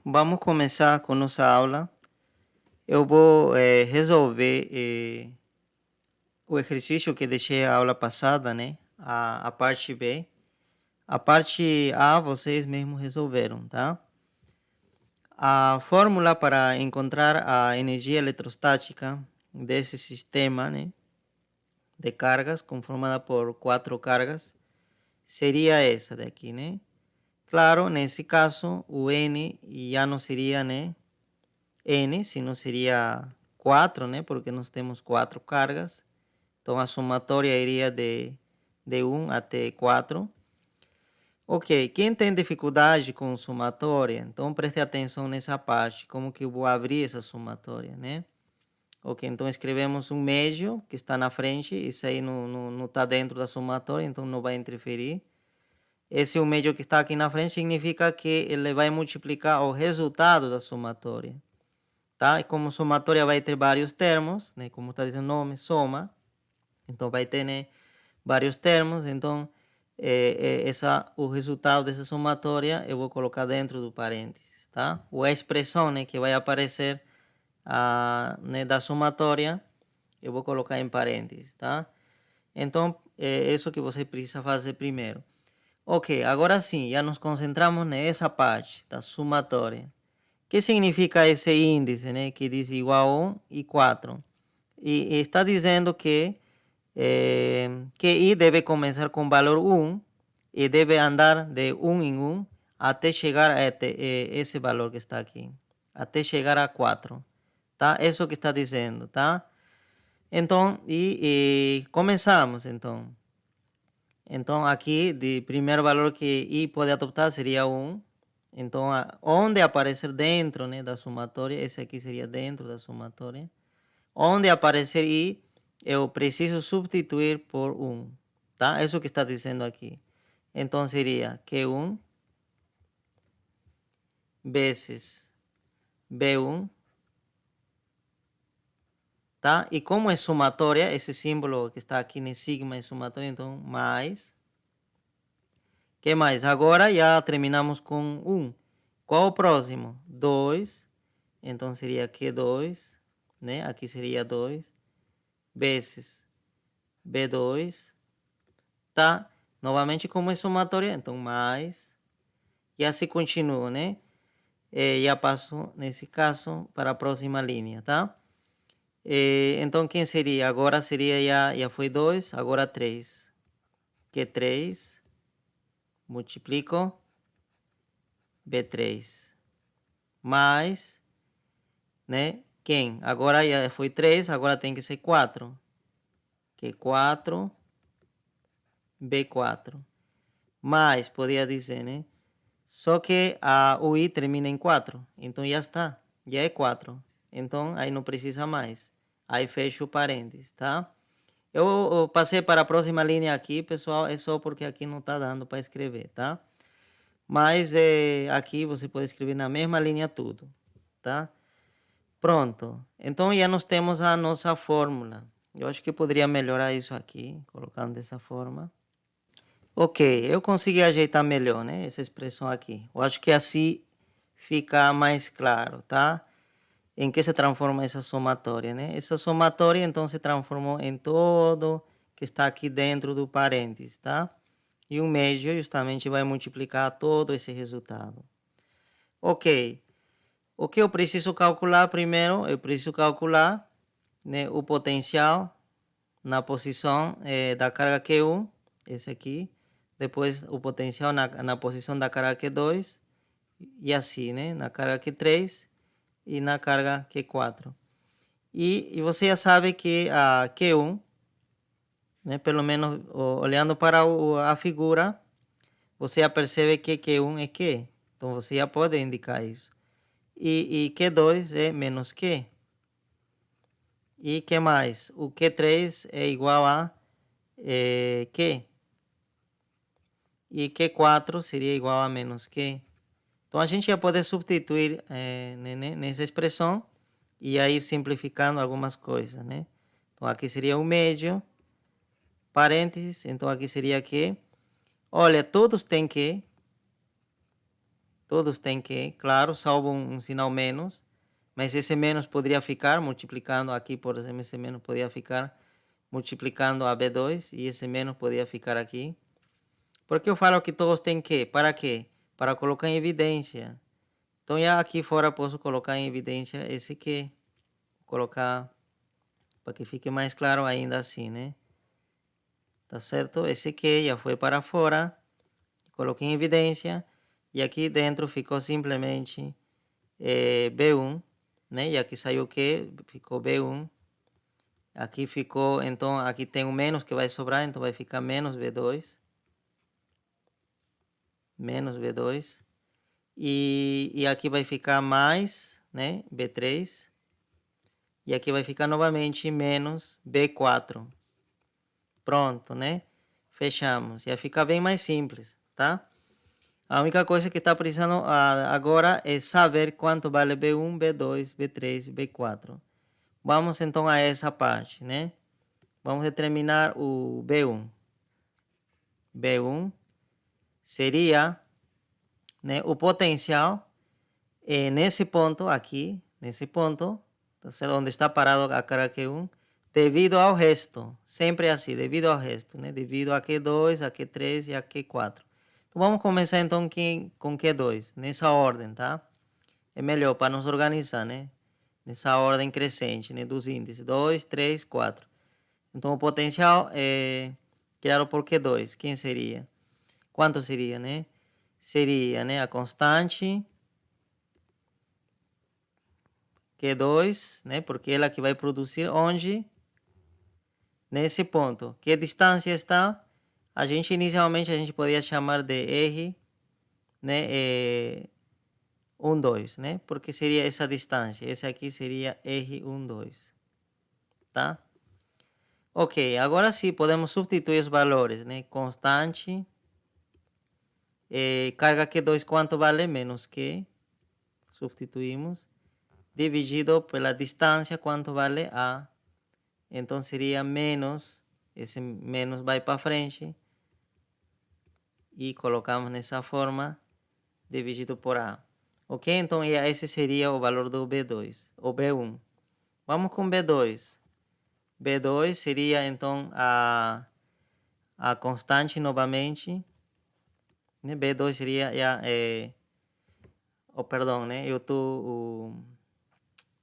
Vamos começar com nossa aula. Eu vou resolver o exercício que deixei a aula passada, né? A parte B. A parte A vocês mesmos resolveram, tá? A fórmula para encontrar a energia eletrostática desse sistema, né, de cargas, conformada por 4 cargas, seria essa daqui, né? Claro, nesse caso, o N já não seria, né, N, sino seria 4, né? Porque nós temos 4 cargas. Então, a somatória iria de 1 até 4. Ok, quem tem dificuldade com somatória, então preste atenção nessa parte, como que eu vou abrir essa somatória, né? Ok, então escrevemos um médio que está na frente, isso aí não está dentro da somatória, então não vai interferir. Esse o médio que está aqui na frente significa que ele vai multiplicar o resultado da somatória. Tá? E como somatória vai ter vários termos, né? Como está dizendo o nome, soma. Então vai ter, né, vários termos. Então o resultado dessa somatória eu vou colocar dentro do parênteses, tá? Ou a expressão, né, que vai aparecer né, da somatória eu vou colocar em parênteses, tá? Então é isso que você precisa fazer primeiro. Ok, agora sim, já nos concentramos nessa parte da somatória. O que significa esse índice, né, que diz igual a 1 e 4? E está dizendo que I deve começar com valor 1 e deve andar de 1 em 1 até chegar a esse valor que está aqui, até chegar a 4. Tá? Isso que está dizendo, tá? Então, começamos, então. Então, aqui, de primeiro valor que I pode adoptar seria 1. Então, onde aparecer dentro, né, da somatória, esse aqui seria dentro da somatória. Onde aparecer I, eu preciso substituir por 1. Tá? Isso que está dizendo aqui. Então, seria Q1 vezes B1. Tá? E como é somatória, esse símbolo que está aqui em sigma é somatória, então mais. Que mais? Agora já terminamos com 1. Qual o próximo? 2. Então seria Q2, né? Aqui seria 2 vezes B2, tá? Novamente como é somatória, então mais. E assim continua, né? Já passo, nesse caso, para a próxima linha, tá? Então, quem seria? Agora seria, já foi 2, agora 3. Que 3, multiplico, B3, mais, né? Quem? Agora já foi 3, agora tem que ser 4. Que 4, B4. Mais, podia dizer, né? Só que o I termina em 4, então já está, já é 4. Então, aí não precisa mais. Aí fecho o parênteses, tá? Eu passei para a próxima linha aqui, pessoal, é só porque aqui não está dando para escrever, tá? Mas aqui você pode escrever na mesma linha tudo, tá? Pronto. Então, já nós temos a nossa fórmula. Eu acho que poderia melhorar isso aqui, colocando dessa forma. Ok, eu consegui ajeitar melhor, né? Essa expressão aqui. Eu acho que assim fica mais claro, tá? Em que se transforma essa somatória, né? Essa somatória, então, se transformou em todo que está aqui dentro do parênteses, tá? E o médio justamente vai multiplicar todo esse resultado. Ok. O que eu preciso calcular primeiro? Eu preciso calcular, né, o potencial na posição da carga Q1, esse aqui. Depois o potencial na posição da carga Q2 e assim, né? Na carga Q3 e na carga Q4. E você já sabe que a Q1, né, pelo menos olhando para a figura, você já percebe que Q1 é Q. Então você já pode indicar isso. E Q2 é menos Q. E que mais? O Q3 é igual a Q. E Q4 seria igual a menos Q. Então, a gente já pode substituir nessa expressão e aí simplificando algumas coisas, né? Então, aqui seria o médio, parênteses. Então, aqui seria Q. Olha, todos têm Q. Todos têm que, claro, salvo um sinal menos, mas esse menos poderia ficar multiplicando aqui, por exemplo, esse menos poderia ficar multiplicando a B2 e esse menos poderia ficar aqui. Por que eu falo que todos têm que? Para quê? Para colocar em evidência. Então, já aqui fora posso colocar em evidência esse que. Colocar para que fique mais claro ainda assim, né? Tá certo? Esse que já foi para fora. Coloquei em evidência. E aqui dentro ficou simplesmente B1, né? E aqui saiu o que? Ficou B1. Aqui ficou, então, aqui tem um menos que vai sobrar, então vai ficar menos B2. Menos B2. E aqui vai ficar mais, né? B3. E aqui vai ficar novamente menos B4. Pronto, né? Fechamos. Já fica bem mais simples, tá? A única coisa que está precisando agora é saber quanto vale B1, B2, B3 e B4. Vamos então a essa parte, né? Vamos determinar o B1. B1 seria, né, o potencial nesse ponto aqui, nesse ponto, onde está parado a carga Q1, devido ao resto. Sempre assim, devido ao resto, né? Devido a Q2, a Q3 e a Q4. Então vamos começar então com Q2, nessa ordem, tá? É melhor para nos organizar, né? Nessa ordem crescente, né? Dos índices, 2, 3, 4. Então o potencial é criado por Q2, quem seria? Quanto seria, né? Seria, né, a constante Q2, né? Porque ela que vai produzir onde? Nesse ponto. Que distância está? Inicialmente a gente podia chamar de R, né? 1, 2, né? Porque seria essa distância. Esse aqui seria R1, 2, tá? Ok, agora sim podemos substituir os valores, né? Constante, carga Q2, quanto vale? Menos Q, substituímos, dividido pela distância, quanto vale A. Então seria menos, esse menos vai para frente, e colocamos nessa forma, dividido por A. Ok? Então esse seria o valor do B2, ou B1. Vamos com B2. B2 seria então a constante novamente, né? B2 seria já, perdão, né?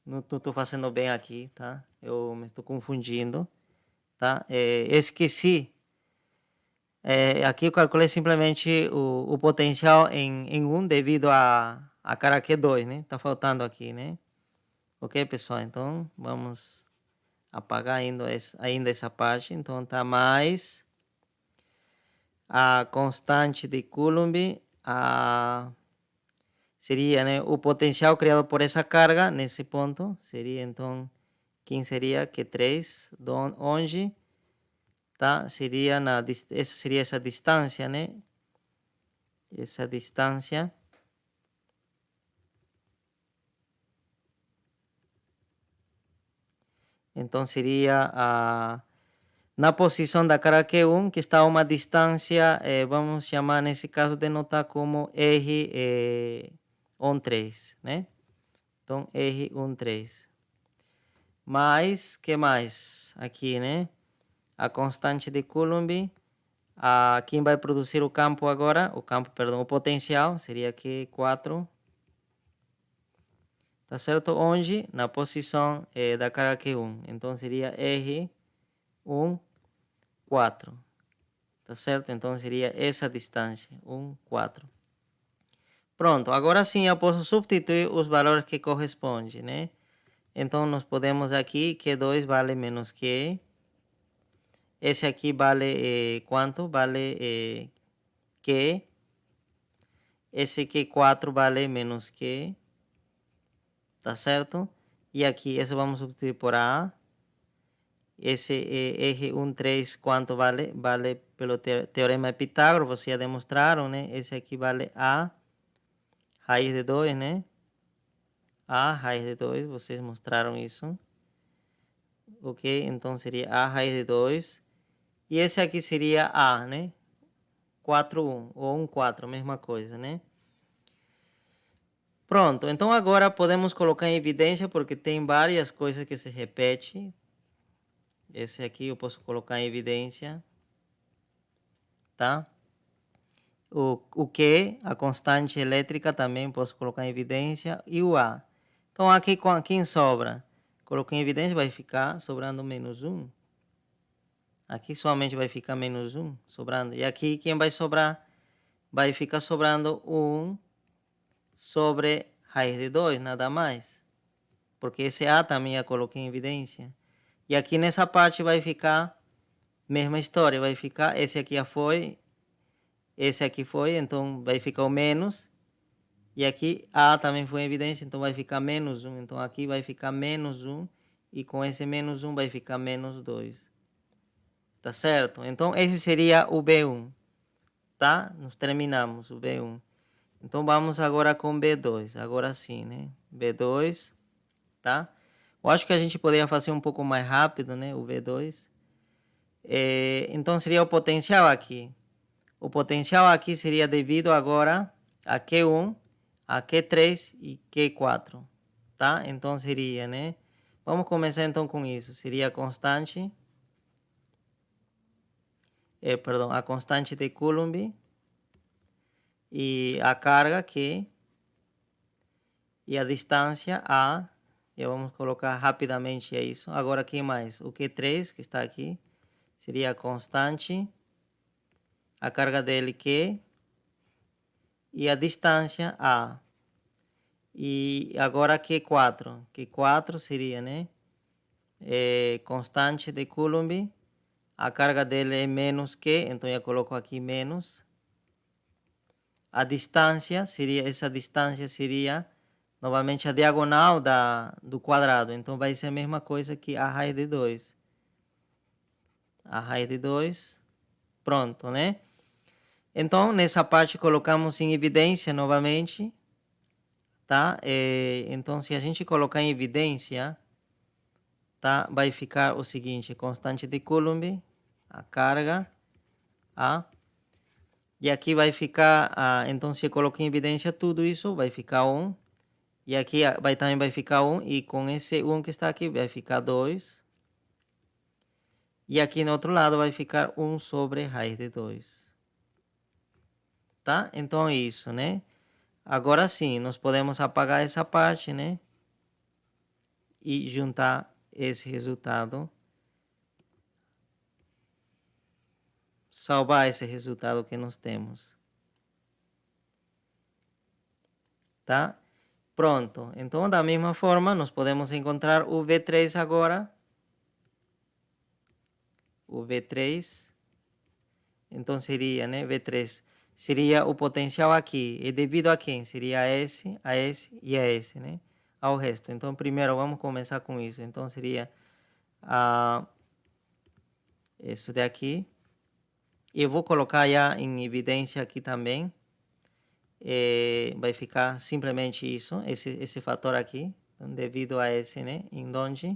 Não estou fazendo bem aqui, tá? Eu me estou confundindo, tá? Esqueci. Aqui eu calculei simplesmente o potencial em 1 devido a cara Q2, né? Tá faltando aqui, né? Ok, pessoal? Então, vamos apagar ainda essa parte. Então, tá mais a constante de Coulomb, seria, né, o potencial criado por essa carga nesse ponto. Seria, então, quem seria? Q3, onde, tá? Seria essa seria essa distância, né? Essa distância. Então, seria na posição da carga Q1, que está a uma distância, vamos chamar nesse caso, denotar como R13, né? Então, R13. Mais, que mais? Aqui, né? A constante de Coulomb. Quem vai produzir o campo agora? O potencial, seria aqui 4. Tá certo? Onde? Na posição da carga Q1. Então, seria R1, 4. Tá certo? Então, seria essa distância, 1, 4. Pronto, agora sim eu posso substituir os valores que correspondem, né? Então, nós podemos aqui, Q2 vale menos Q. Esse aqui vale quanto? Vale Q. Esse Q4 vale menos Q. Tá certo? E aqui, esse vamos substituir por A. Esse R13 quanto vale? Vale pelo teorema de Pitágoras, vocês já demonstraram, né? Esse aqui vale A raiz de 2, né? A raiz de 2, vocês mostraram isso. Ok, então seria A raiz de 2. E esse aqui seria A, né? 4, 1 ou 1, 4, mesma coisa, né? Pronto, então agora podemos colocar em evidência, porque tem várias coisas que se repetem. Esse aqui eu posso colocar em evidência, tá? O Q, a constante elétrica, também posso colocar em evidência, e o A. Então aqui quem sobra? Coloquei em evidência, vai ficar sobrando menos 1. Aqui somente vai ficar menos 1 sobrando. E aqui quem vai sobrar? Vai ficar sobrando 1 sobre raiz de 2, nada mais. Porque esse A também eu coloquei em evidência. E aqui nessa parte vai ficar mesma história. Vai ficar, esse aqui já foi, esse aqui foi, então vai ficar o menos. E aqui A também foi em evidência, então vai ficar menos 1. Então aqui vai ficar menos 1. E com esse menos 1 vai ficar menos 2. Tá certo? Então esse seria o B1. Tá? Nós terminamos o B1. Então vamos agora com B2. Agora sim, né? B2, tá? Eu acho que a gente poderia fazer um pouco mais rápido, né? O B2. Então seria o potencial aqui. O potencial aqui seria devido agora a Q1, a Q3 e Q4, tá? Então seria, né? Vamos começar então com isso. Seria a constante, perdão, a constante de Coulomb e a carga Q e a distância A. E vamos colocar rapidamente isso. Agora aqui mais o Q3 que está aqui seria a constante, a carga dele Q e a distância A. E agora Q4. Q4 seria, né? Constante de Coulomb. A carga dele é menos Q, então eu coloco aqui menos. A distância seria, essa distância seria novamente a diagonal do quadrado. Então vai ser a mesma coisa que a raiz de 2. A raiz de 2. Pronto, né? Então, nessa parte colocamos em evidência novamente, tá? Então, se a gente colocar em evidência, tá? Vai ficar o seguinte, constante de Coulomb, a carga, A. E aqui vai ficar, então se eu colocar em evidência tudo isso, vai ficar 1. E aqui também vai ficar 1, e com esse 1 que está aqui vai ficar 2. E aqui no outro lado vai ficar 1 sobre raiz de 2. Tá? Então é isso, né? Agora sim, nós podemos apagar essa parte, né? E juntar esse resultado. Salvar esse resultado que nós temos. Tá? Pronto. Então, da mesma forma, nós podemos encontrar o V3 agora. O V3. Então, seria, né? V3. Seria o potencial aqui. E devido a quem? Seria a esse e a esse, né? Ao resto. Então, primeiro, vamos começar com isso. Então, seria isso daqui. Eu vou colocar já em evidência aqui também. Vai ficar simplesmente isso, esse fator aqui, então, devido a esse, né? Em onde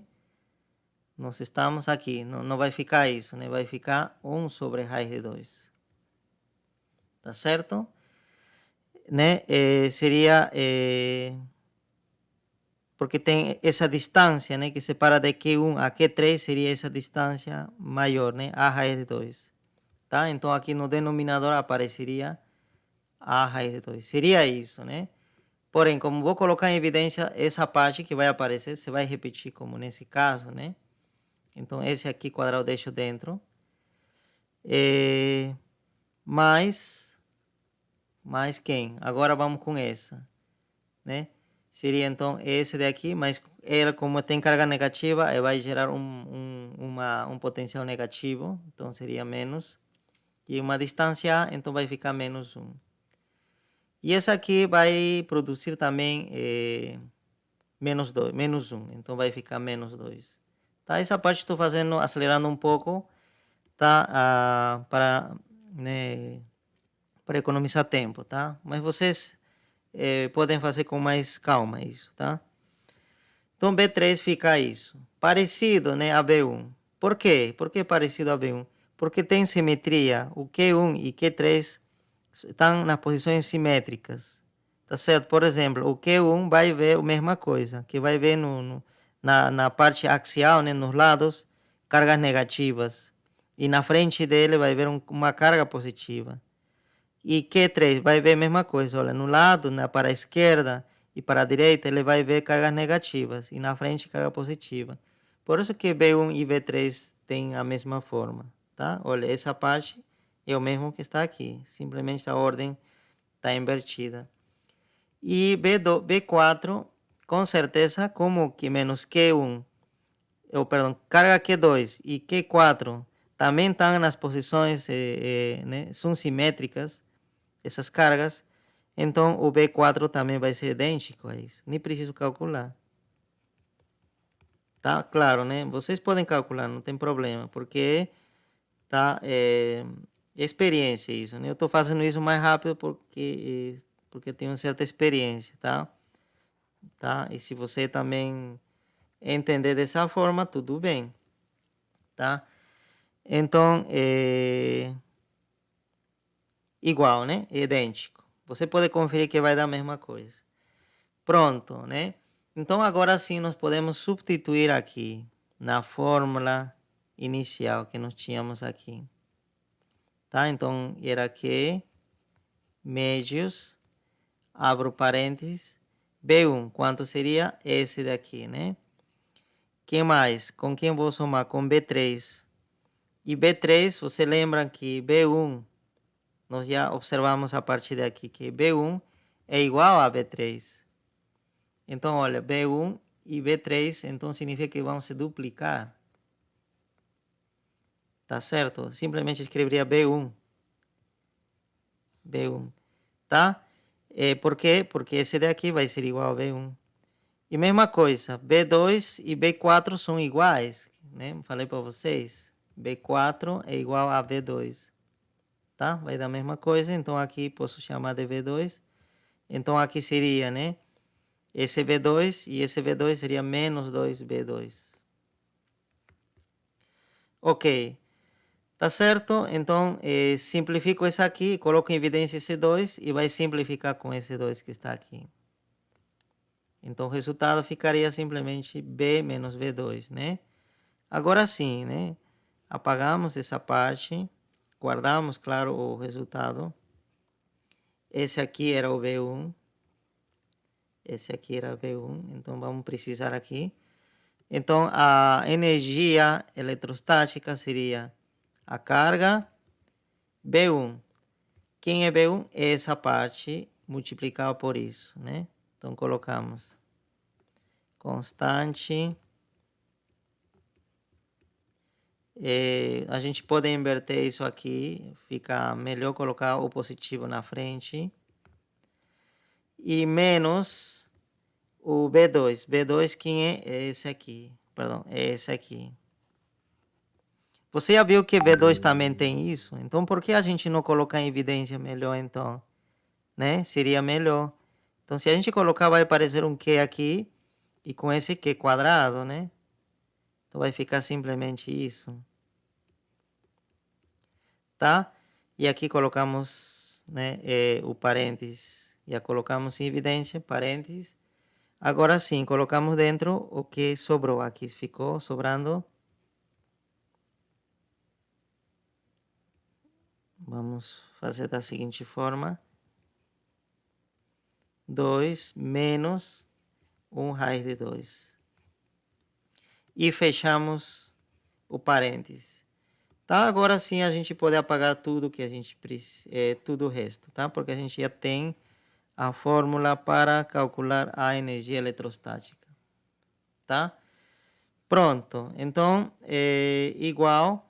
nós estamos aqui. Não vai ficar isso, né? Vai ficar 1 sobre raiz de 2. Tá certo? Né? Seria... porque tem essa distância, né? Que separa de Q1 a Q3, seria essa distância maior, né? A raiz de 2. Tá? Então, aqui no denominador apareceria a raiz de 2. Seria isso, né? Porém, como vou colocar em evidência essa parte que vai aparecer, você vai repetir como nesse caso, né? Então, esse aqui quadrado eu deixo dentro. Mais quem? Agora vamos com essa, né? Seria então esse daqui, mas ela como tem carga negativa, vai gerar um potencial negativo, então seria menos. E uma distância A, então vai ficar menos 1. E essa aqui vai produzir também menos 2, menos 1. Então vai ficar menos 2. Tá? Essa parte estou fazendo, acelerando um pouco, tá? Para, né, para economizar tempo, tá? Mas vocês podem fazer com mais calma isso, tá? Então B3 fica isso. Parecido, né, a B1. Por quê? Por que parecido a B1? Porque tem simetria. O Q1 e Q3 estão nas posições simétricas. Tá certo? Por exemplo, o Q1 vai ver a mesma coisa, que vai ver na parte axial, né, nos lados, cargas negativas. E na frente dele vai ver uma carga positiva. E Q3 vai ver a mesma coisa, olha, no lado, para a esquerda e para a direita, ele vai ver cargas negativas. E na frente, carga positiva. Por isso que B1 e B3 têm a mesma forma, tá? Olha, essa parte é o mesmo que está aqui. Simplesmente a ordem está invertida. E B4, com certeza, como que menos Q1, perdão, carga Q2 e Q4 também estão nas posições, né, são simétricas, essas cargas, então o B4 também vai ser idêntico a isso. Nem preciso calcular. Tá claro, né? Vocês podem calcular, não tem problema, porque tá, é experiência isso, né? Eu estou fazendo isso mais rápido porque tenho certa experiência, tá? Tá? E se você também entender dessa forma, tudo bem, tá? Então, igual, né? Idêntico. Você pode conferir que vai dar a mesma coisa. Pronto, né? Então, agora sim, nós podemos substituir aqui na fórmula inicial que nós tínhamos aqui. Tá? Então, era que médios, abro parênteses, B1, quanto seria esse daqui, né? Quem mais? Com quem vou somar? Com B3. E B3, você lembra que B1, nós já observamos a partir daqui que B1 é igual a B3. Então, olha, B1 e B3, então significa que vão se duplicar. Tá certo? Simplesmente escreveria B1. B1, tá? Por quê? Porque esse daqui vai ser igual a B1. E mesma coisa, B2 e B4 são iguais, né? Falei para vocês. B4 é igual a B2, tá? Vai dar a mesma coisa, então aqui posso chamar de B2. Então aqui seria, né? Esse B2 e esse B2 seria menos 2B2. Ok, tá certo? Então, simplifico esse aqui, coloco em evidência esse 2 e vai simplificar com esse 2 que está aqui. Então, o resultado ficaria simplesmente B menos B2, né? Agora sim, né? Apagamos essa parte, guardamos, claro, o resultado. Esse aqui era o B1. Esse aqui era B1, então vamos precisar aqui. Então, a energia eletrostática seria a carga B1. Quem é B1? É essa parte multiplicada por isso, né? Então, colocamos constante. A gente pode inverter isso aqui, fica melhor colocar o positivo na frente. E menos o B2. B2 quem é? É esse aqui. Perdão, é esse aqui. Você já viu que B2 também tem isso? Então, por que a gente não colocar em evidência melhor, então? Né? Seria melhor. Então, se a gente colocar, vai aparecer um Q aqui e com esse Q quadrado, né? Então, vai ficar simplesmente isso. Tá? E aqui colocamos, né, o parênteses. Já colocamos em evidência, parênteses. Agora sim, colocamos dentro o que sobrou. Aqui ficou sobrando. Vamos fazer da seguinte forma. 2 menos 1 raiz de 2. E fechamos o parênteses. Tá? Agora sim a gente pode apagar tudo que a gente precisa, tudo o resto, tá? Porque a gente já tem a fórmula para calcular a energia eletrostática, tá? Pronto, então, igual,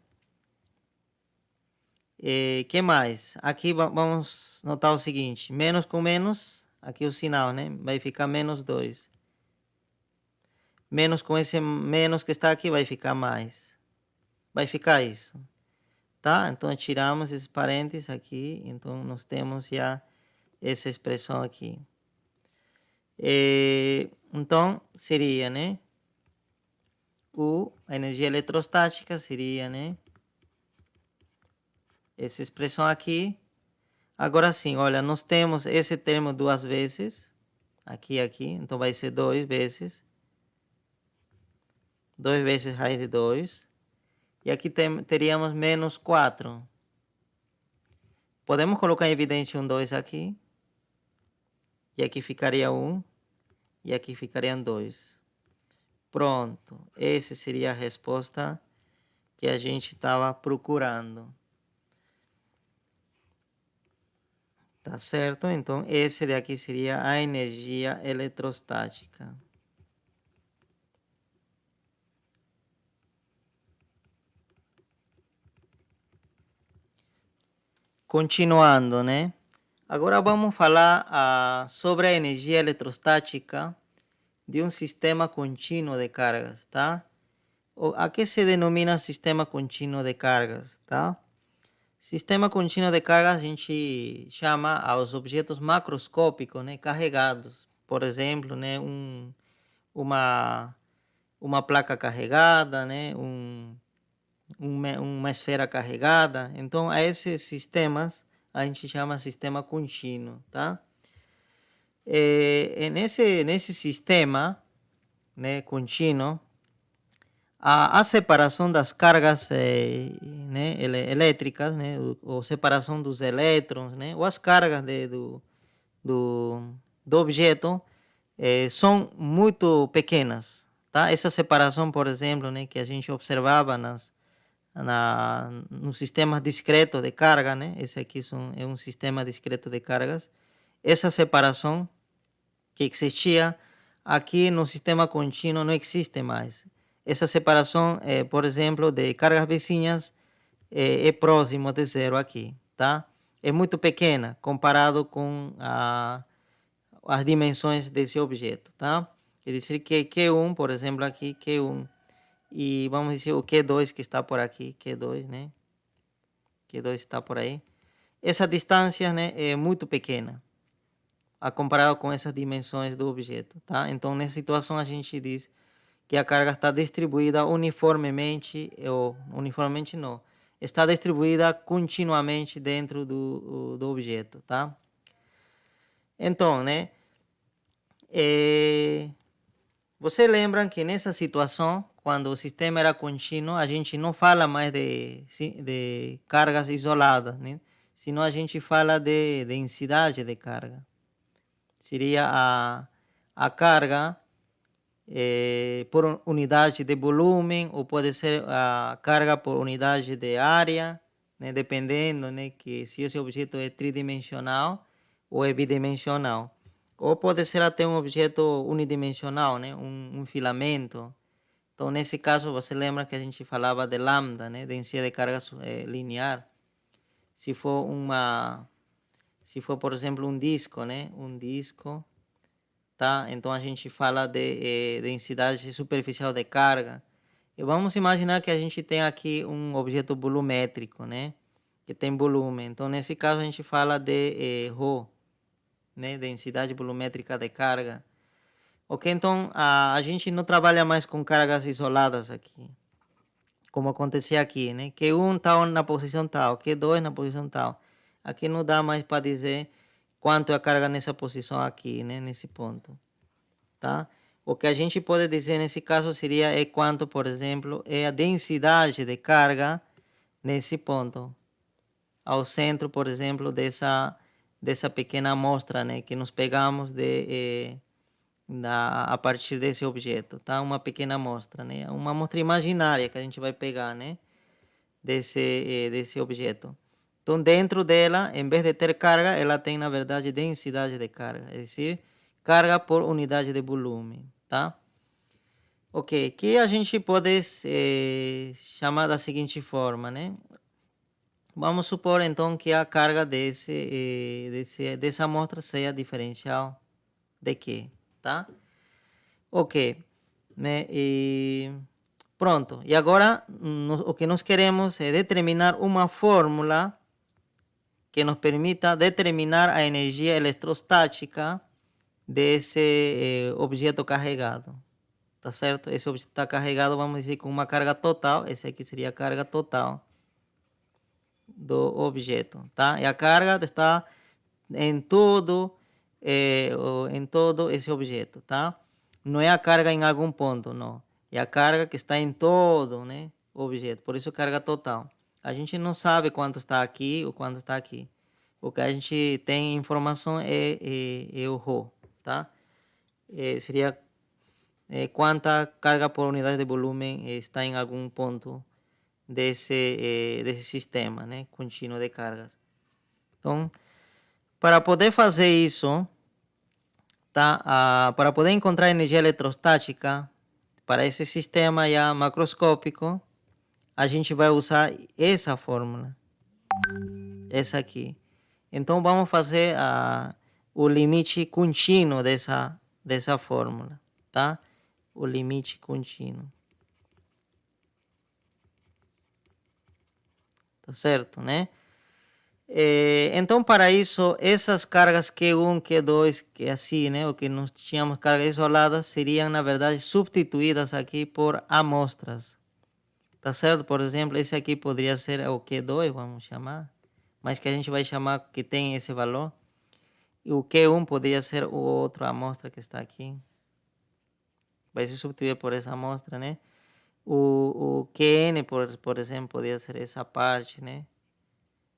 que mais? Aqui vamos notar o seguinte, menos com menos, aqui o sinal, né? Vai ficar menos 2. Menos com esse menos que está aqui vai ficar mais. Vai ficar isso, tá? Então, tiramos esses parênteses aqui, então nós temos já essa expressão aqui. Então, seria, né? A energia eletrostática seria, né? Essa expressão aqui. Agora sim, olha, nós temos esse termo duas vezes, aqui, então vai ser 2 vezes. 2 vezes raiz de 2. E aqui teríamos menos 4. Podemos colocar em evidência um 2 aqui. E aqui ficaria 1. E aqui ficariam 2. Pronto. Essa seria a resposta que a gente estava procurando. Tá certo? Então, esse daqui seria a energia eletrostática. Continuando, né? Agora vamos falar sobre a energia eletrostática de um sistema contínuo de cargas, tá? A que se denomina sistema contínuo de cargas, tá? Sistema contínuo de cargas a gente chama aos objetos macroscópicos, né, carregados. Por exemplo, né, uma, uma placa carregada, né, uma esfera carregada. Então, a esses sistemas a gente chama sistema contínuo, tá? Nesse sistema, né, contínuo, a separação das cargas né, elétricas, né, ou separação dos elétrons, né, ou as cargas do objeto são muito pequenas. Tá? Essa separação, por exemplo, né, que a gente observava nos sistemas discretos de carga, né, esse aqui é um sistema discreto de cargas, essa separação que existia aqui no sistema contínuo não existe mais. Essa separação, por exemplo, de cargas vizinhas é próximo de zero aqui, tá? É muito pequena comparado com as dimensões desse objeto, tá? Quer dizer que Q1, por exemplo, aqui, Q1, e vamos dizer o Q2 que está por aqui, Q2, né? Q2 está por aí. Essa distância, né, é muito pequena, a comparado com essas dimensões do objeto, tá? Então, nessa situação, a gente diz que a carga está distribuída uniformemente, ou uniformemente não, está distribuída continuamente dentro do objeto, tá? Então, né, você lembra que nessa situação, quando o sistema era contínuo, a gente não fala mais de cargas isoladas, né? Senão a gente fala de densidade de carga. Seria a carga por unidade de volume, ou pode ser a carga por unidade de área, né? Dependendo, né, que se esse objeto é tridimensional ou é bidimensional. Ou pode ser até um objeto unidimensional, né? Um filamento. Então, nesse caso, você lembra que a gente falava de lambda, né? Densidade de carga linear. Se for por exemplo, um disco, né? Um disco, tá? Então, a gente fala de densidade superficial de carga. E vamos imaginar que a gente tem aqui um objeto volumétrico, né? Que tem volume. Então, nesse caso, a gente fala de ρ, né? Densidade volumétrica de carga. Ok, então a gente não trabalha mais com cargas isoladas aqui, como acontecia aqui, né? Q1 está na posição tal, Q2 na posição tal. Aqui não dá mais para dizer quanto é a carga nessa posição aqui, né? Nesse ponto, tá? O que a gente pode dizer nesse caso seria quanto, por exemplo, é a densidade de carga nesse ponto, ao centro, por exemplo, dessa pequena amostra, né? Que nós pegamos a partir desse objeto, tá? Uma pequena amostra, né? Uma amostra imaginária que a gente vai pegar, né? Desse objeto. Então, dentro dela, em vez de ter carga, ela tem, na verdade, densidade de carga, é decir, carga por unidade de volume, tá? Ok, que a gente pode chamar da seguinte forma, né? Vamos supor, então, que a carga dessa amostra seja diferencial de quê, tá? Ok, né? E pronto. E agora o que nós queremos é determinar uma fórmula que nos permita determinar a energia eletrostática desse objeto carregado. Tá certo? Esse objeto está carregado, vamos dizer, com uma carga total. Esse aqui seria a carga total. do objeto, tá? E a carga está em todo, em todo esse objeto, tá? Não é a carga em algum ponto, não. É a carga que está em todo, né, o objeto. Por isso, carga total. A gente não sabe quanto está aqui ou quanto está aqui. O que a gente tem informação é o ρ, tá? Seria quanta carga por unidade de volume está em algum ponto desse sistema, né, contínuo de cargas. Então, para poder fazer isso, tá? Para poder encontrar energia eletrostática para esse sistema já macroscópico, a gente vai usar essa fórmula, essa aqui. Então, vamos fazer o limite contínuo dessa fórmula, tá? O limite contínuo. Tá certo, né? Então, para isso, essas cargas Q1, Q2, que é assim, né? O que nós tínhamos cargas isoladas, seriam, na verdade, substituídas aqui por amostras. Tá certo? Por exemplo, esse aqui poderia ser o Q2, vamos chamar, mas que a gente vai chamar que tem esse valor. E o Q1 poderia ser o outro amostra que está aqui. Vai ser substituído por essa amostra, né? O QN, por exemplo, poderia ser essa parte, né?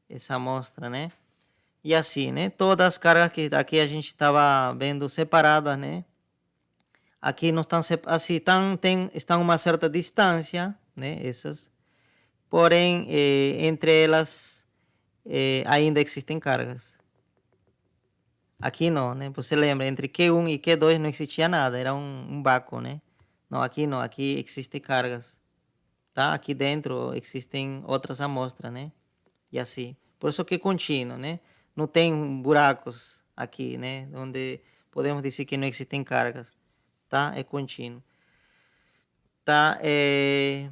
Essa amostra, né? E assim, né? Todas as cargas que aqui a gente estava vendo separadas, né? Aqui não estão assim, estão uma certa distância, né? Essas. Porém, entre elas ainda existem cargas. Aqui não, né? Você lembra, entre Q1 e Q2 não existia nada, era um vácuo, né? Não, aqui existem cargas, tá? Aqui dentro existem outras amostras, né? E assim, por isso que é contínuo, né? Não tem buracos aqui, né? Onde podemos dizer que não existem cargas, tá? É contínuo. Tá? É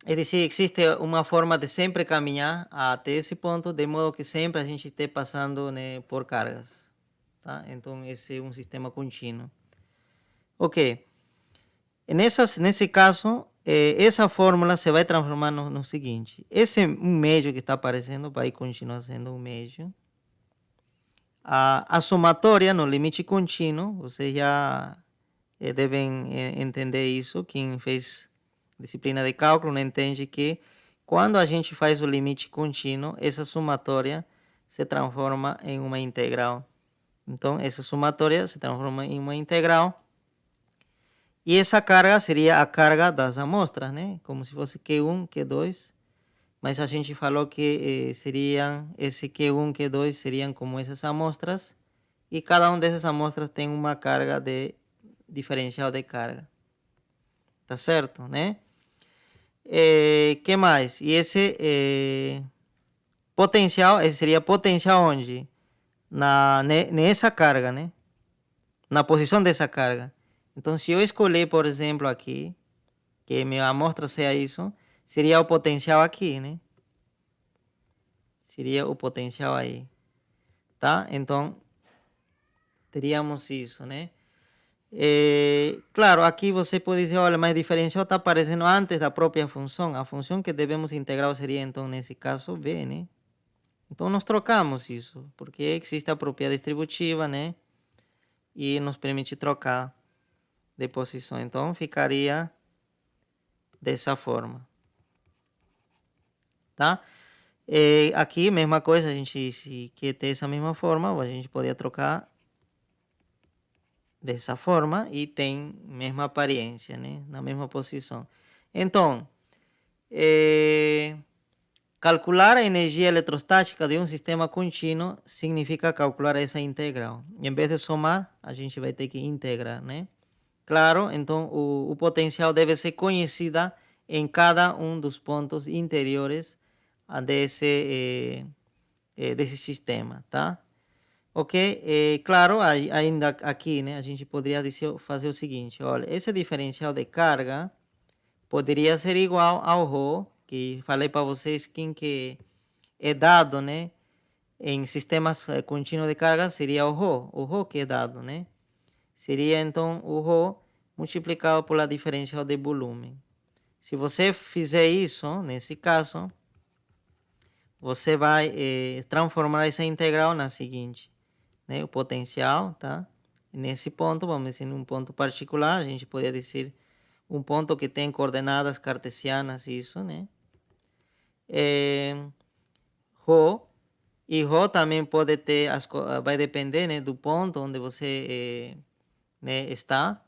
dizer, existe uma forma de sempre caminhar até esse ponto, de modo que sempre a gente esteja passando, né, por cargas, tá? Então, esse é um sistema contínuo. Ok. Nesse caso, essa fórmula se vai transformar no seguinte. Esse médio que está aparecendo vai continuar sendo um médio. A somatória no limite contínuo, vocês já devem entender isso. Quem fez disciplina de cálculo não entende que quando a gente faz o limite contínuo, essa somatória se transforma em uma integral. Então, essa somatória se transforma em uma integral. E essa carga seria a carga das amostras, né? Como se fosse Q1, Q2. Mas a gente falou que esse Q1, Q2 seriam como essas amostras. E cada uma dessas amostras tem uma carga de diferencial de carga. Tá certo, né? Que mais? E esse potencial, esse seria potencial onde? Nessa carga, né? Na posição dessa carga. Então, se eu escolher, por exemplo, aqui, que minha amostra seja isso, seria o potencial aqui, né? Seria o potencial aí, tá? Então, teríamos isso, né? Claro, aqui você pode dizer, olha, mas diferencial está aparecendo antes da própria função. A função que devemos integrar seria, então, nesse caso, B, né? Então, nós trocamos isso, porque existe a propriedade distributiva, né? E nos permite trocar de posição. Então, ficaria dessa forma, tá? Aqui, mesma coisa, a gente, se quer ter essa mesma forma, a gente poderia trocar dessa forma e tem mesma aparência, né? Na mesma posição. Então, calcular a energia eletrostática de um sistema contínuo significa calcular essa integral. Em vez de somar, a gente vai ter que integrar, né? Claro, então o potencial deve ser conhecida em cada um dos pontos interiores desse sistema, tá? Ok? Claro, ainda aqui, né, a gente poderia fazer o seguinte, olha, esse diferencial de carga poderia ser igual ao ρ, que falei para vocês que é dado, né, em sistemas contínuos de carga seria o ρ que é dado, né? Seria então o ρ multiplicado pela diferencial de volume. Se você fizer isso, nesse caso, você vai transformar essa integral na seguinte, né? O potencial, tá? Nesse ponto, vamos dizer, um ponto particular, a gente poderia dizer um ponto que tem coordenadas cartesianas, isso, né? Rho, e Rho também pode ter, vai depender, né, do ponto onde você né, está,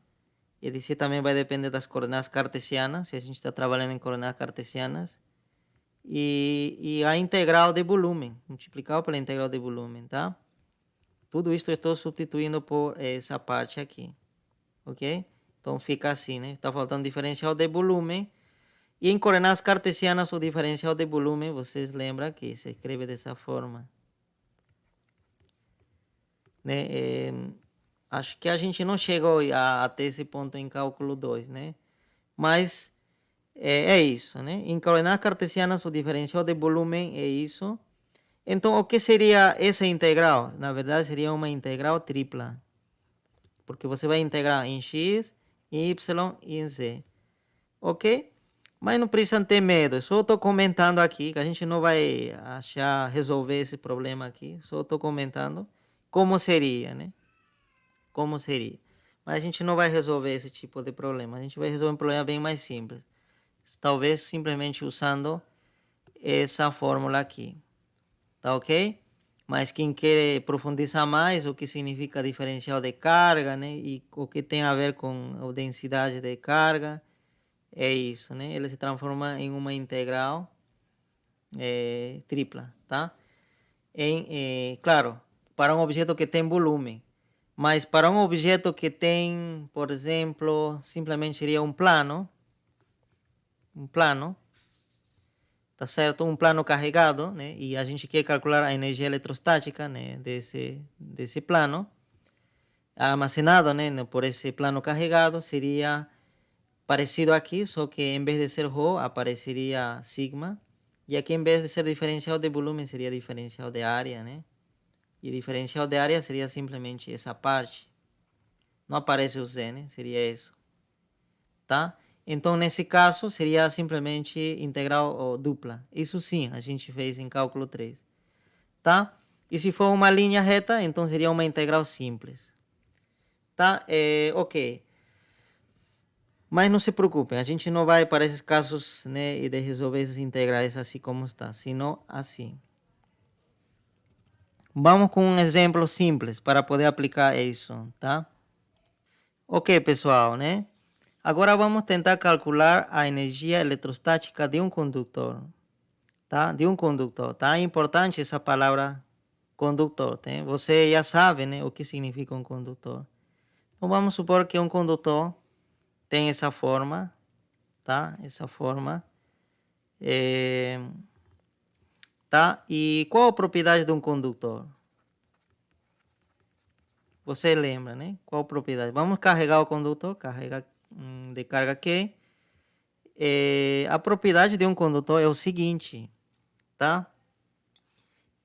e dizer também vai depender das coordenadas cartesianas, se a gente está trabalhando em coordenadas cartesianas, e a integral de volume, multiplicado pela integral de volume, tá? Tudo isso eu estou substituindo por essa parte aqui, ok? Então fica assim, né? Está faltando diferencial de volume. E em coordenadas cartesianas, o diferencial de volume, vocês lembram que se escreve dessa forma, né? Acho que a gente não chegou até esse ponto em cálculo 2, né? Mas é isso, né? Em coordenadas cartesianas, o diferencial de volume é isso. Então, o que seria essa integral? Na verdade, seria uma integral tripla. Porque você vai integrar em x, em y e em z. Ok? Mas não precisa ter medo. Só estou comentando aqui, que a gente não vai resolver esse problema aqui. Só estou comentando como seria, né? Como seria. Mas a gente não vai resolver esse tipo de problema. A gente vai resolver um problema bem mais simples. Talvez simplesmente usando essa fórmula aqui. Tá ok? Mas quem quer profundizar mais o que significa diferencial de carga, né? E o que tem a ver com a densidade de carga, é isso, né? Ele se transforma em uma integral tripla, tá? Claro, para um objeto que tem volume. Mas para um objeto que tem, por exemplo, simplesmente seria um plano, tá certo? Um plano carregado, né? E a gente quer calcular a energia eletrostática, né? Desse plano, armazenado, né? Por esse plano carregado, seria parecido aqui, só que em vez de ser Rho, apareceria sigma. E aqui, em vez de ser diferencial de volume, seria diferencial de área, né? E diferencial de área seria simplesmente essa parte. Não aparece o Z, né? Seria isso, tá? Então, nesse caso, seria simplesmente integral dupla. Isso sim, a gente fez em cálculo 3, tá? E se for uma linha reta, então seria uma integral simples, tá? Ok. Mas não se preocupem, a gente não vai para esses casos, né, e de resolver essas integrais assim como está, sino assim. Vamos com um exemplo simples para poder aplicar isso, tá? Ok, pessoal, né? Agora vamos tentar calcular a energia eletrostática de um condutor, tá? De um condutor, tá? É importante essa palavra condutor, tá? Você já sabe, né, o que significa um condutor. Então vamos supor que um condutor tem essa forma, tá? Essa forma. Tá? E qual a propriedade de um condutor? Você lembra, né? Qual a propriedade? Vamos carregar o condutor, carrega de carga Q. A propriedade de um condutor é o seguinte, tá?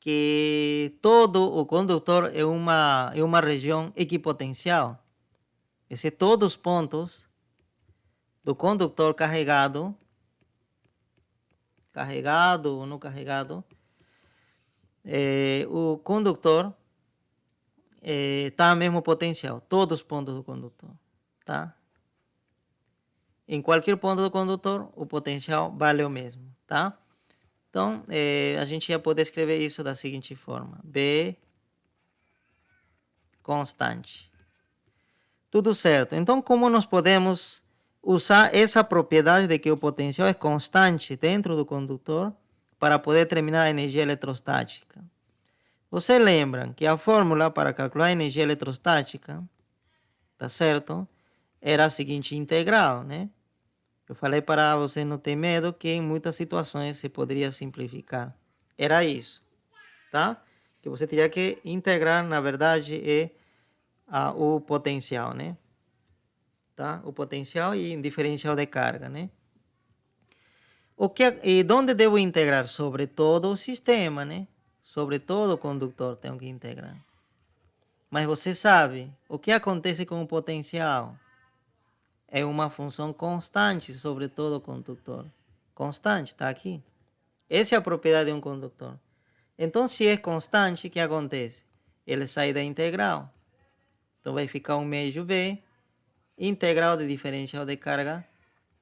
Que todo o condutor é uma região equipotencial. Esse todos os pontos do condutor carregado ou não carregado, o condutor tá no mesmo potencial, todos os pontos do condutor, tá? Em qualquer ponto do condutor, o potencial vale o mesmo, tá? Então, a gente ia poder escrever isso da seguinte forma: B constante. Tudo certo. Então, como nós podemos usar essa propriedade de que o potencial é constante dentro do condutor para poder determinar a energia eletrostática? Você lembra que a fórmula para calcular a energia eletrostática, tá certo? Era a seguinte integral, né? Eu falei para você não ter medo que em muitas situações se poderia simplificar. Era isso, tá? Que você teria que integrar, na verdade, o potencial, né? Tá? O potencial e diferencial de carga, né? E onde devo integrar? Sobre todo o sistema, né? Sobre todo o condutor tenho que integrar. Mas você sabe, o que acontece com o potencial? É uma função constante sobre todo o condutor. Constante, está aqui. Essa é a propriedade de um condutor. Então, se é constante, o que acontece? Ele sai da integral. Então, vai ficar um meio V, integral de diferencial de carga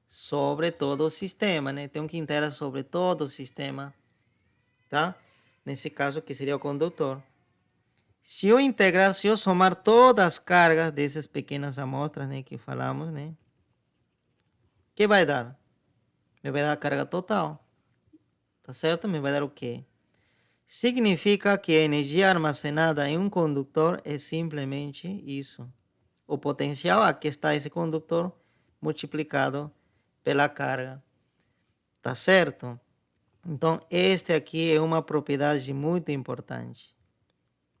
sobre todo o sistema, né? Tem que integrar sobre todo o sistema, tá? Nesse caso, que seria o condutor. Se eu integrar, se eu somar todas as cargas dessas pequenas amostras, né, que falamos, né? O que vai dar? Me vai dar a carga total. Tá certo? Me vai dar o quê? Significa que a energia armazenada em um condutor é simplesmente isso. O potencial, aqui está esse condutor, multiplicado pela carga. Tá certo? Então, este aqui é uma propriedade muito importante.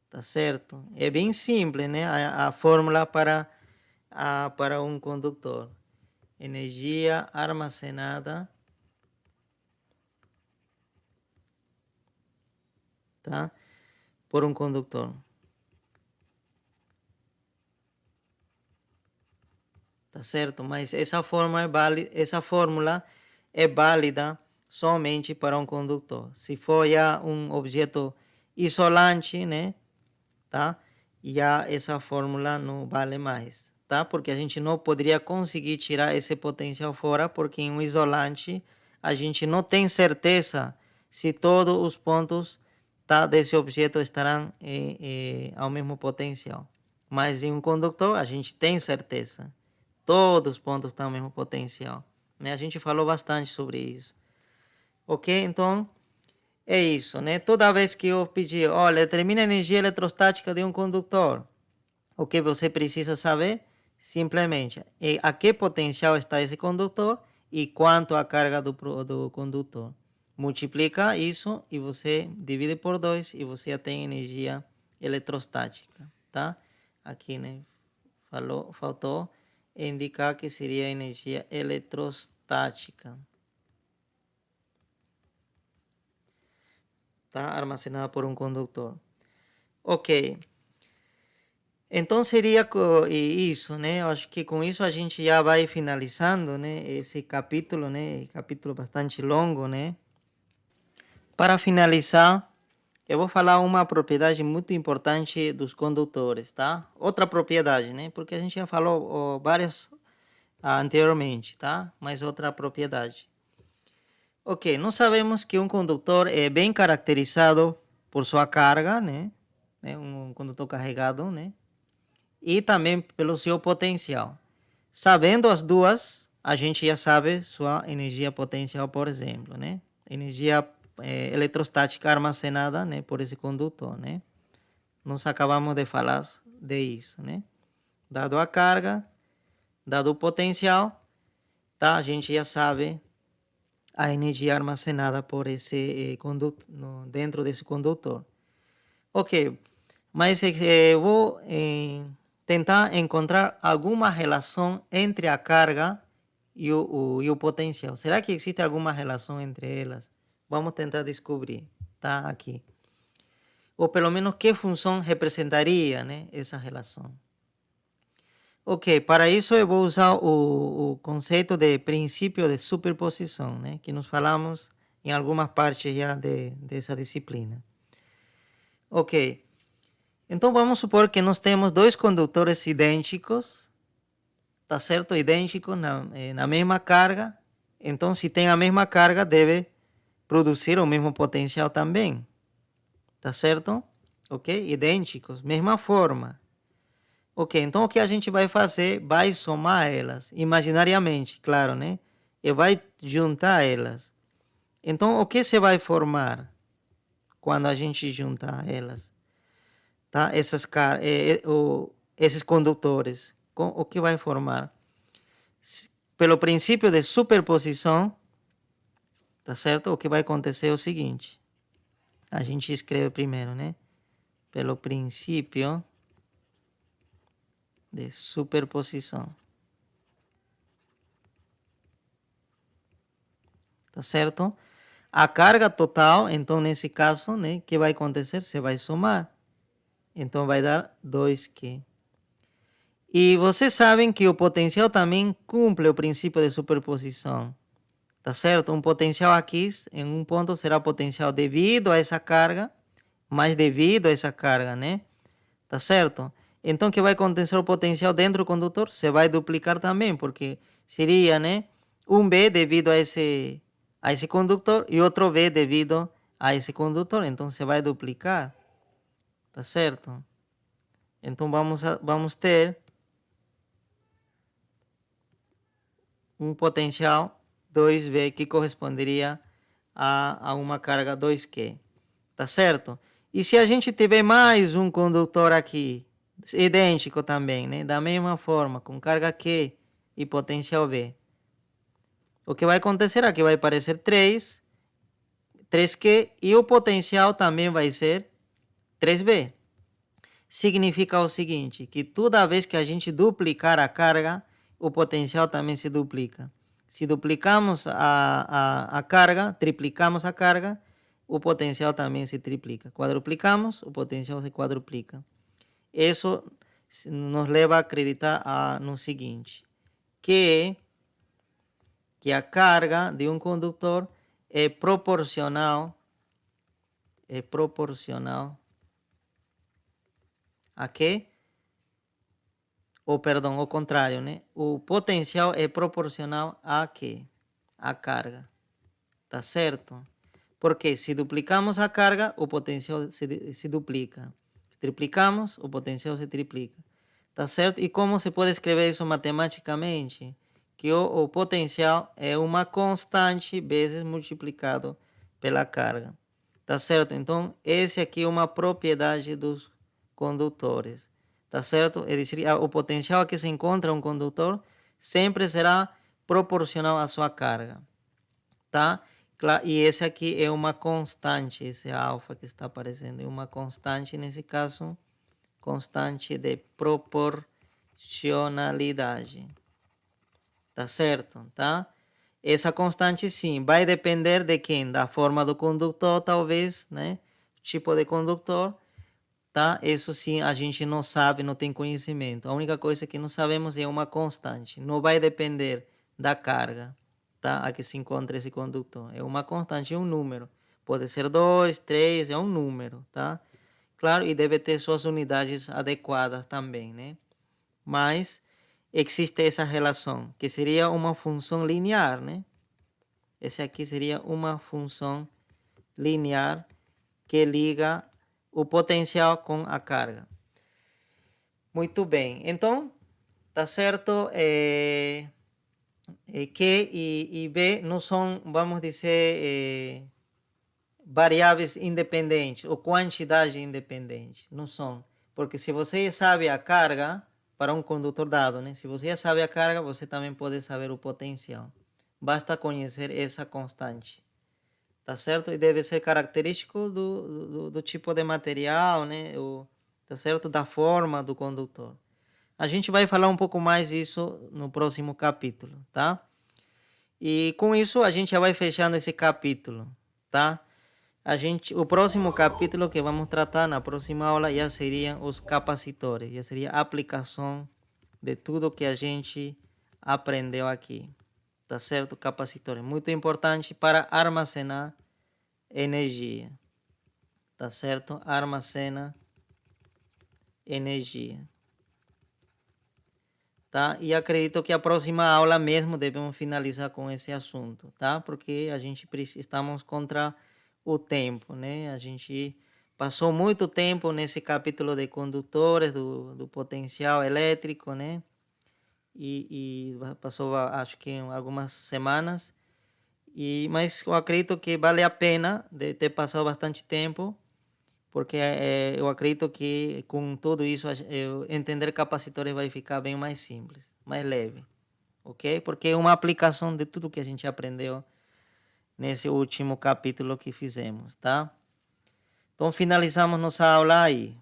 Tá certo? É bem simples, né? A fórmula para um condutor. Energia armazenada, tá? Por um condutor. Tá certo? Mas essa fórmula é válida somente para um condutor. Se for já um objeto isolante, né? Tá? Já essa fórmula não vale mais, tá? Porque a gente não poderia conseguir tirar esse potencial fora, porque em um isolante a gente não tem certeza se todos os pontos, tá, desse objeto estarão ao mesmo potencial. Mas em um condutor a gente tem certeza. Todos os pontos estão ao mesmo potencial, né? A gente falou bastante sobre isso. Ok? Então, é isso, né? Toda vez que eu pedir, olha, determina a energia eletrostática de um condutor, o que você precisa saber? Simplesmente, a que potencial está esse condutor e quanto a carga do condutor. Multiplica isso e você divide por 2 e você já tem energia eletrostática, tá? Aqui, né? Faltou indicar que seria energia eletrostática. Tá? Armazenada por um condutor. Ok. Então seria isso, né? Eu acho que com isso a gente já vai finalizando, né? Esse capítulo, né? Capítulo bastante longo, né? Para finalizar, eu vou falar uma propriedade muito importante dos condutores, tá? Outra propriedade, né? Porque a gente já falou várias anteriormente, tá? Mas outra propriedade. Ok, nós sabemos que um condutor é bem caracterizado por sua carga, né? Um condutor carregado, né? E também pelo seu potencial. Sabendo as duas, a gente já sabe sua energia potencial, por exemplo, né? Energia eletrostática armazenada, né, por esse condutor, né? Nós acabamos de falar de isso, né? Dado a carga, dado o potencial, tá? A gente já sabe a energia armazenada por esse condutor, dentro desse condutor. Ok, mas eu vou tentar encontrar alguma relação entre a carga e o potencial. Será que existe alguma relação entre elas? Vamos tentar descobrir, tá? Aqui. Ou pelo menos que função representaria, né, essa relação. Ok, para isso eu vou usar o conceito de princípio de superposição, né, que nós falamos em algumas partes já dessa disciplina. Ok, então vamos supor que nós temos dois condutores idênticos, tá certo? Idênticos na mesma carga. Então, se tem a mesma carga, deve produzir o mesmo potencial também, tá certo? Ok? Idênticos, mesma forma. Ok, então o que a gente vai fazer? Vai somar elas, imaginariamente, claro, né? E vai juntar elas. Então, o que se vai formar quando a gente juntar elas? Tá? Esses condutores. O que vai formar? Pelo princípio de superposição, tá certo? O que vai acontecer é o seguinte. A gente escreve primeiro, né? Pelo princípio de superposição. Tá certo? A carga total, então nesse caso, né, o que vai acontecer? Você vai somar. Então vai dar 2Q. E vocês sabem que o potencial também cumpre o princípio de superposição. tá certo? Um potencial aqui, em um ponto, será potencial devido a essa carga, mais devido a essa carga, né? Tá certo? Então, o que vai acontecer o potencial dentro do condutor? Você vai duplicar também, porque seria, né? Um V devido a esse condutor e outro V devido a esse condutor. Então, você vai duplicar, tá certo? Então, vamos ter um potencial 2V que corresponderia a uma carga 2Q, tá certo? E se a gente tiver mais um condutor aqui, idêntico também, né? Da mesma forma, com carga Q e potencial V, o que vai acontecer aqui vai aparecer 3Q e o potencial também vai ser 3V. Significa o seguinte, que toda vez que a gente duplicar a carga, o potencial também se duplica. Se duplicamos a carga, triplicamos a carga, o potencial também se triplica. Quadruplicamos, o potencial se quadruplica. Isso nos leva a acreditar no seguinte, que a carga de um condutor é proporcional a quê? Ou, perdão, ao contrário, né? O potencial é proporcional a quê? A carga. Tá certo? Porque se duplicamos a carga, o potencial se duplica. Triplicamos, o potencial se triplica. Tá certo? E como se pode escrever isso matematicamente? Que o potencial é uma constante vezes multiplicado pela carga. Tá certo? Então, esse aqui é uma propriedade dos condutores. Tá certo? É dizer, o potencial a que se encontra um condutor sempre será proporcional à sua carga. Tá? E esse aqui é uma constante, esse alfa que está aparecendo, é uma constante, nesse caso, constante de proporcionalidade. Tá certo? Tá? Essa constante, sim, vai depender de quem? Da forma do condutor, talvez, né? Tipo de condutor, tá? Isso sim, a gente não sabe, não tem conhecimento. A única coisa que não sabemos é uma constante. Não vai depender da carga, tá? A que se encontra esse condutor. É uma constante, é um número. Pode ser 2, 3, é um número, tá? Claro, e deve ter suas unidades adequadas também, né? Mas existe essa relação, que seria uma função linear, né? Esse aqui seria uma função linear que liga o potencial com a carga. Muito bem, então, tá certo? Q e B não são, vamos dizer, variáveis independentes ou quantidade independente. Não são. Porque se você sabe a carga para um condutor dado, né? Se você já sabe a carga, você também pode saber o potencial. Basta conhecer essa constante. Tá certo? E deve ser característico do tipo de material, né? Tá certo? Da forma do condutor. A gente vai falar um pouco mais disso no próximo capítulo, tá? E com isso a gente já vai fechando esse capítulo, tá? O próximo capítulo que vamos tratar na próxima aula já seriam os capacitores, já seria a aplicação de tudo que a gente aprendeu aqui, tá certo? Capacitores, muito importante para armazenar energia, tá certo? Armazena energia, tá? E acredito que a próxima aula mesmo devemos finalizar com esse assunto, tá? Porque a gente estamos contra o tempo, né? A gente passou muito tempo nesse capítulo de condutores, do potencial elétrico, né? E passou, acho que algumas semanas, mas eu acredito que vale a pena de ter passado bastante tempo, porque eu acredito que com tudo isso, entender capacitores vai ficar bem mais simples, mais leve, ok? Porque é uma aplicação de tudo que a gente aprendeu nesse último capítulo que fizemos, tá? Então finalizamos nossa aula aí.